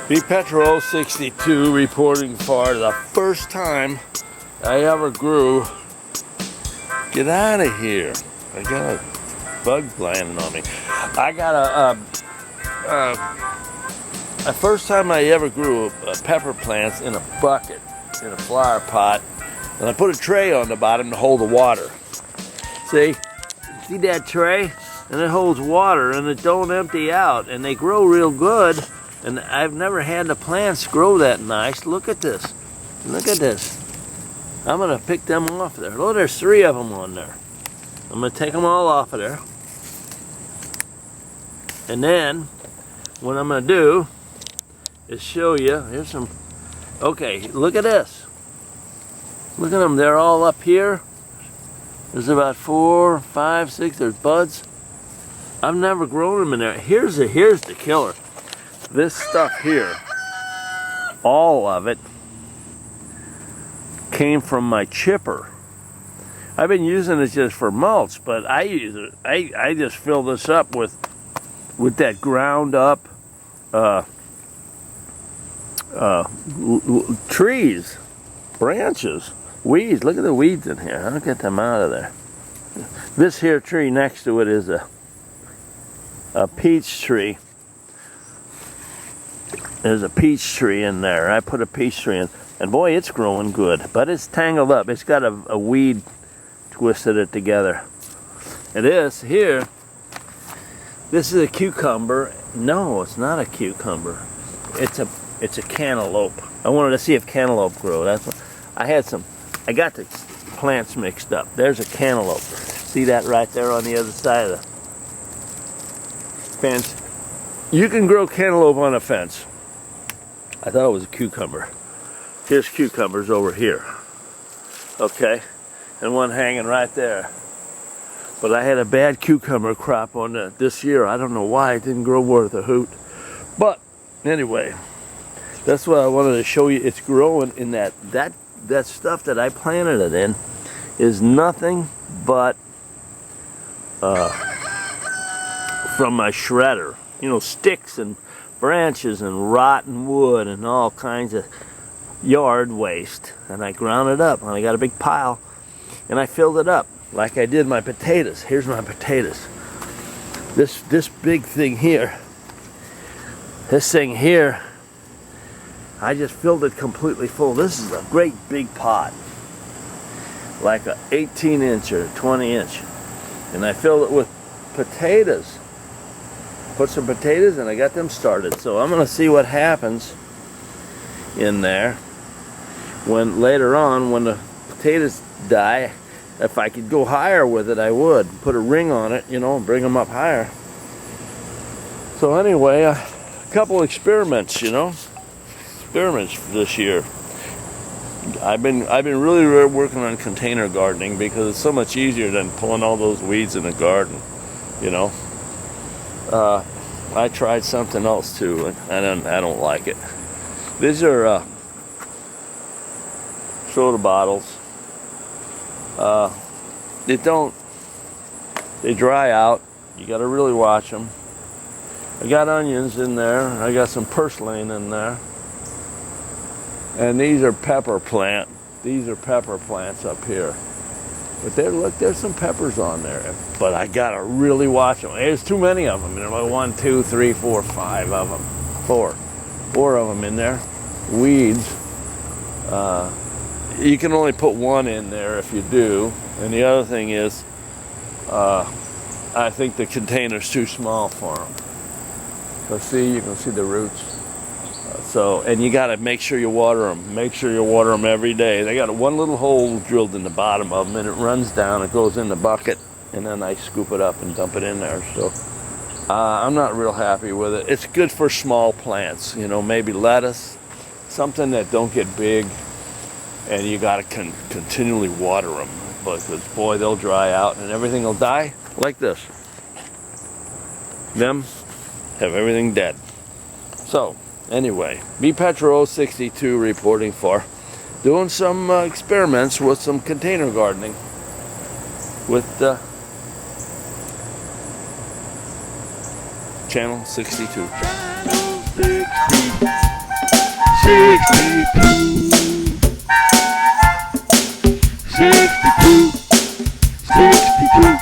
free.And reporting for the first time I ever grew. Get out of here. I got a bug landing on me. I got a first time I ever grew pepper plants in a bucket, in a flower pot, and I put a tray on the bottom to hold the water. See that tray? And it holds water and it don't empty out, and they grow real good. And I've never had the plants grow that nice. Look at this. Look at this. I'm gonna pick them off there. Look, there's 3 of them on there. I'm gonna take them all off of there. And then what I'm gonna do is show you. Here's some. Okay, look at this. Look at them. They're all up here. There's about 4, 5, 6. There's buds. I've never grown them in there. Here's the killer. This stuff here, all of it came from my chipper. I've been using it just for mulch, but I use it. I just fill this up with that ground up trees, branches, weeds. Look at the weeds in here. I'll get them out of there. This here tree next to it is a peach tree. There's a peach tree in there. I put a peach tree in, and boy, it's growing good. But it's tangled up. It's got a weed twisted it together. And this here, this is a cucumber. No, it's not a cucumber. It's a cantaloupe. I wanted to see if cantaloupe grew. That's what I had some. I got the plants mixed up. There's a cantaloupe. See that right there on the other side of the fence? You can grow cantaloupe on a fence. I thought it was a cucumber. Here's cucumbers over here. Okay? And one hanging right there. But I had a bad cucumber crop on this year. I don't know why. It didn't grow worth a hoot. But anyway, that's what I wanted to show you. It's growing in that stuff that I planted it in is nothing but from my shredder. You know, sticks and branches and rotten wood and all kinds of yard waste. And I ground it up, and I got a big pile, and I filled it up like I did my potatoes. Here's my potatoes. This big thing here, this thing here, I just filled it completely full. This is a great big pot, like a 18-inch or 20-inch, and I filled it with potatoes. Put some potatoes, and I got them started. So I'm gonna see what happens in there when later on, when the potatoes die. If I could go higher with it, I would put a ring on it, you know, and bring them up higher. So anyway, a couple experiments, you know, this year. I've been really working on container gardening because it's so much easier than pulling all those weeds in the garden, you know. I tried something else too, and I don't like it. These are soda bottles. They dry out. You got to really watch them. I got onions in there. I got some purslane in there. And these are pepper plant. These are pepper plants up here. But look, there's some peppers on there. But I gotta really watch them. There's too many of them. There's like 1, 2, 3, 4, 5 of them. 4 of them in there. Weeds. You can only put 1 in there if you do. And the other thing is, I think the container's too small for them. So see, you can see the roots. And you got to make sure you water them. Make sure you water them every day. They got one little hole drilled in the bottom of them, and it runs down. It goes in the bucket, and then I scoop it up and dump it in there. So I'm not real happy with it. It's good for small plants, you know, maybe lettuce, something that don't get big, and you got to continually water them because boy, they'll dry out and everything will die like this. Them have everything dead. So. Anyway, free.And reporting for doing some experiments with some container gardening with channel 62. 62, 62, 62.